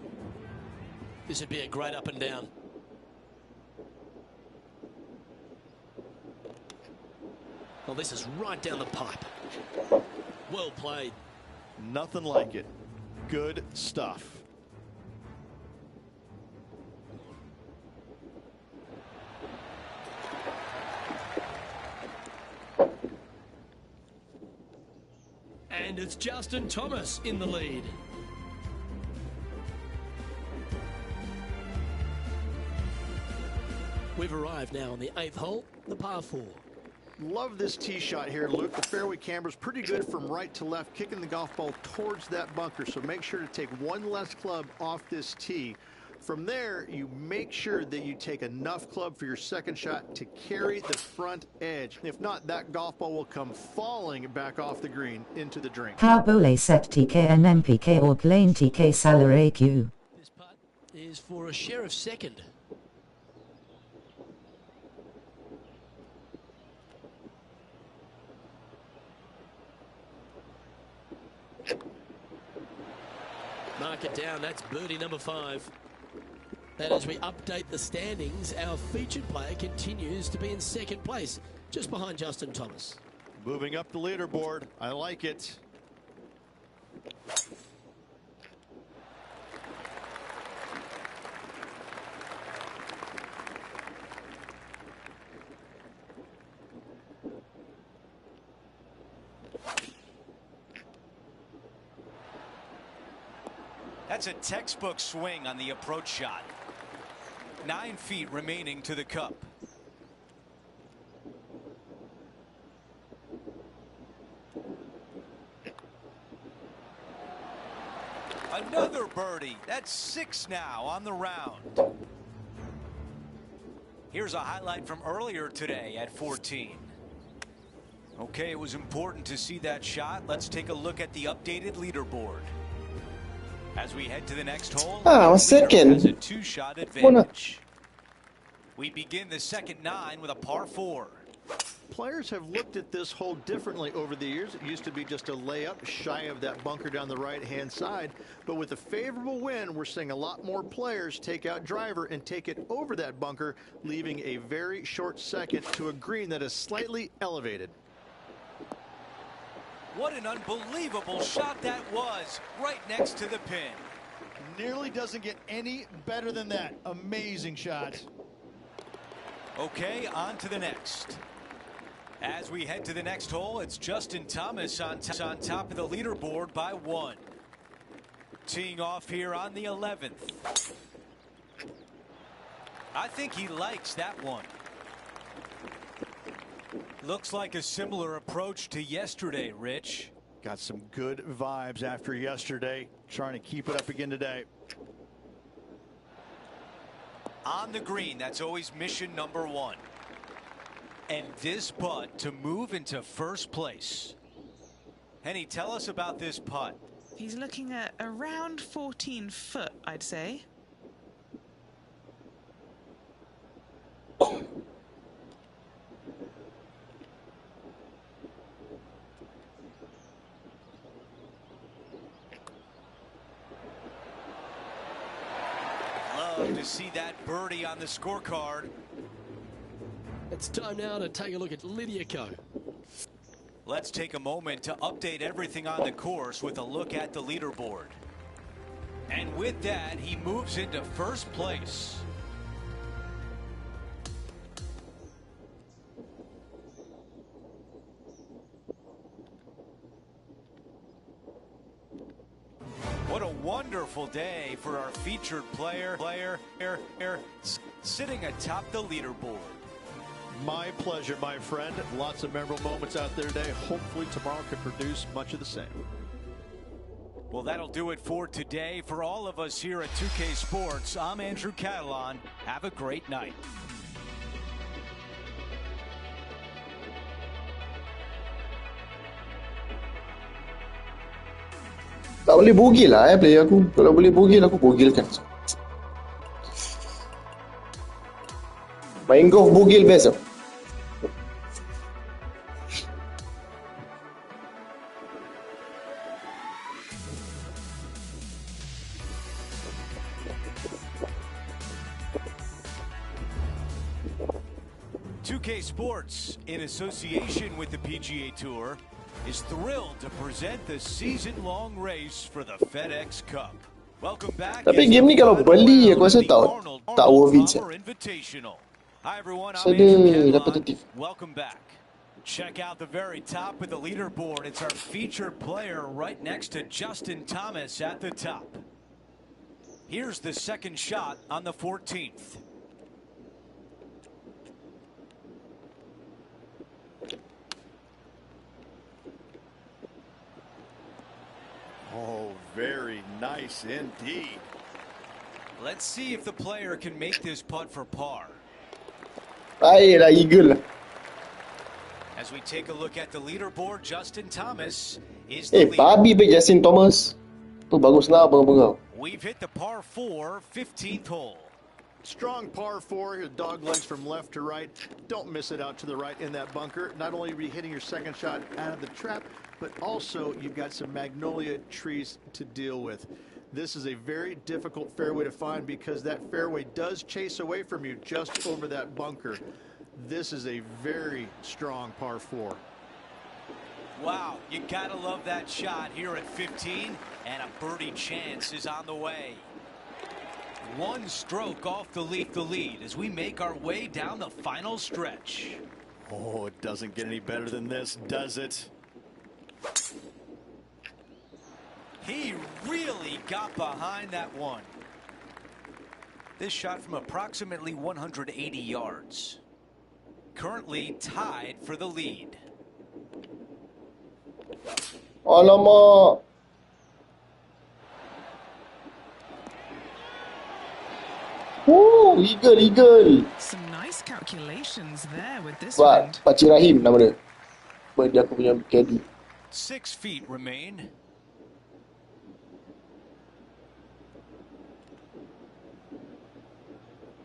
This would be a great up and down. Well, this is right down the pipe. Well played. Nothing like it. Good stuff. And it's Justin Thomas in the lead. We've arrived now on the 8th hole, the par 4. Love this tee shot here, Luke. The fairway camber's pretty good from right to left, kicking the golf ball towards that bunker. So make sure to take one less club off this tee. From there, you make sure that you take enough club for your second shot to carry the front edge. If not, that golf ball will come falling back off the green into the drink. Carbole set TK and MPK or plain TK salary Q. This putt is for a share of second. Mark it down, that's birdie number 5. And as we update the standings, our featured player continues to be in second place, just behind Justin Thomas. Moving up the leaderboard. I like it. That's a textbook swing on the approach shot. 9 feet remaining to the cup. Another birdie. That's 6 now on the round. Here's a highlight from earlier today at 14. Okay, it was important to see that shot. Let's take a look at the updated leaderboard. As we head to the next hole, a second. has a 2-shot advantage. We begin the second 9 with a par 4. Players have looked at this hole differently over the years. It used to be just a layup shy of that bunker down the right-hand side. But with a favorable wind, we're seeing a lot more players take out driver and take it over that bunker, leaving a very short second to a green that is slightly elevated. What an unbelievable shot that was, right next to the pin. Nearly doesn't get any better than that. Amazing shot. Okay, on to the next. As we head to the next hole, it's Justin Thomas on top of the leaderboard by 1. Teeing off here on the 11th. I think he likes that one. Looks like a similar approach to yesterday, Rich. Got some good vibes after yesterday. Trying to keep it up again today. On the green, that's always mission number 1. And this putt to move into first place. Henny, tell us about this putt. He's looking at around 14 foot, I'd say. Love to see that birdie on the scorecard. It's time now to take a look at Lydia Co. Let's take a moment to update everything on the course with a look at the leaderboard. And with that, he moves into first place. What a wonderful day for our featured player sitting atop the leaderboard. My pleasure, my friend. Lots of memorable moments out there today. Hopefully tomorrow can produce much of the same. Well, that'll do it for today. For all of us here at 2K Sports, I'm Andrew Catalan. Have a great night. Tak boleh bogil lah player aku. Kalau boleh bogil, aku bogilkan. Main golf bogil best tau. Sports, in association with the PGA Tour, is thrilled to present the season-long race for the FedEx Cup. Welcome back. Tapi game ni kalau beli aku rasa tak worth it. Hi everyone, I'm Saya Andrew ada Catalan. repetitif. Welcome back. Check out the very top of the leaderboard. It's our featured player right next to Justin Thomas at the top. Here's the second shot on the 14th. Oh, very nice indeed. Let's see if the player can make this putt for par. Baiklah eagle. As we take a look at the leaderboard, Justin Thomas is the leader. Babi be Justin Thomas. Tu baguslah abang-abang. We've hit the par 4 15th hole. Strong par 4, your dog legs from left to right. Don't miss it out to the right in that bunker. Not only are you hitting your second shot out of the trap, but also you've got some magnolia trees to deal with. This is a very difficult fairway to find because that fairway does chase away from you just over that bunker. This is a very strong par 4. Wow, you gotta love that shot here at 15, and a birdie chance is on the way. One stroke off the lead as we make our way down the final stretch. Oh, it doesn't get any better than this, does it? He really got behind that one. This shot from approximately 180 yards. Currently tied for the lead. Alamak. Eagle. Some nice calculations there with this Sebab wind. Pakcik Rahim nama dia. Dia aku punya caddy. 6 feet remain.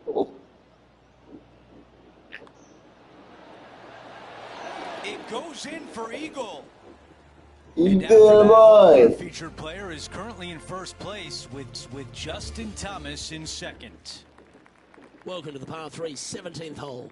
Oh. It goes in for eagle. Eagle boy. Our featured player is currently in first place with Justin Thomas in second. Welcome to the par 3 17th hole.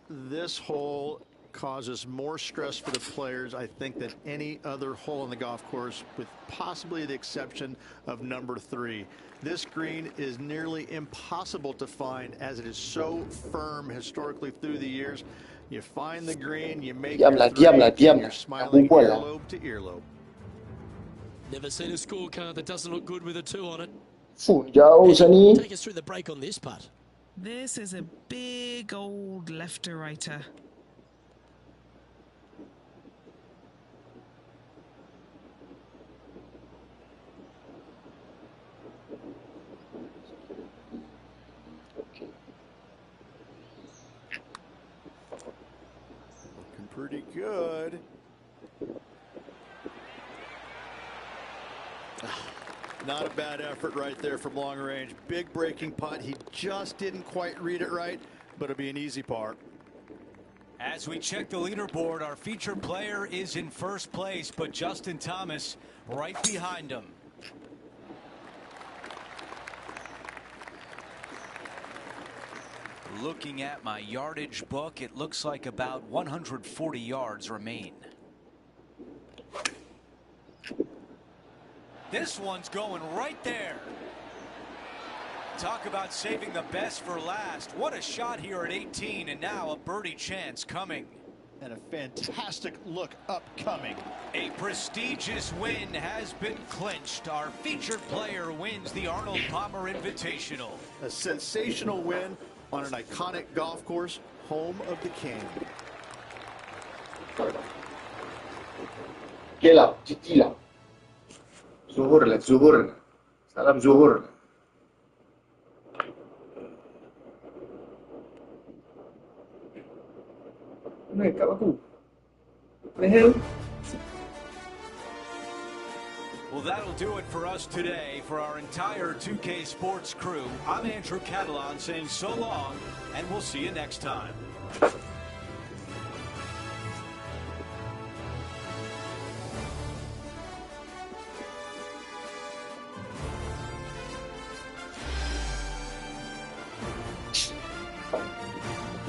This hole causes more stress for the players, I think, than any other hole on the golf course, with possibly the exception of number 3. This green is nearly impossible to find as it is so firm historically through the years. You find the green, you make your three, you're smiling earlobe to earlobe. Never seen a scorecard that doesn't look good with a 2 on it. Jauh sini. Take us through the break on this putt. This is a big old left-to-righter. Looking pretty good. Not a bad effort right there from long range. Big breaking putt. He just didn't quite read it right, but it'll be an easy par. As we check the leaderboard, our featured player is in first place, but Justin Thomas right behind him. Looking at my yardage book, it looks like about 140 yards remain. This one's going right there. Talk about saving the best for last. What a shot here at 18, and now a birdie chance coming. And a fantastic look upcoming. A prestigious win has been clinched. Our featured player wins the Arnold Palmer Invitational. A sensational win on an iconic golf course, home of the King. Okay lah, cuti lah. Zuhur. Salam Zuhur. Mana kat aku? What the hell? Well, that'll do it for us today. For our entire 2K Sports crew, I'm Andrew Catalan saying so long, and we'll see you next time.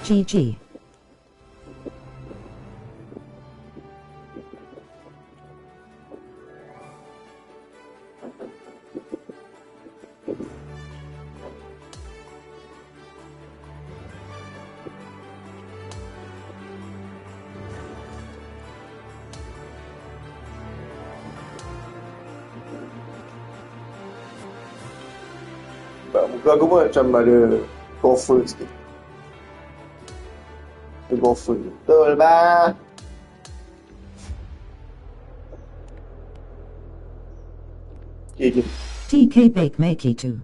GG. muka aku pun macam ada golfer sikit. Ada golfer. Betul bah. Okay. TK Bake Makey 2.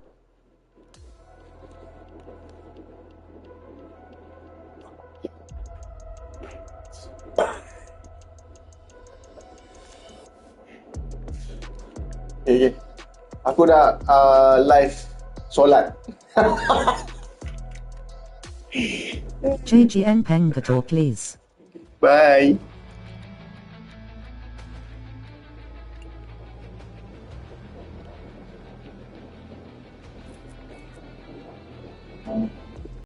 Okay. Aku dah live solat. JGN Pengator please. Bye.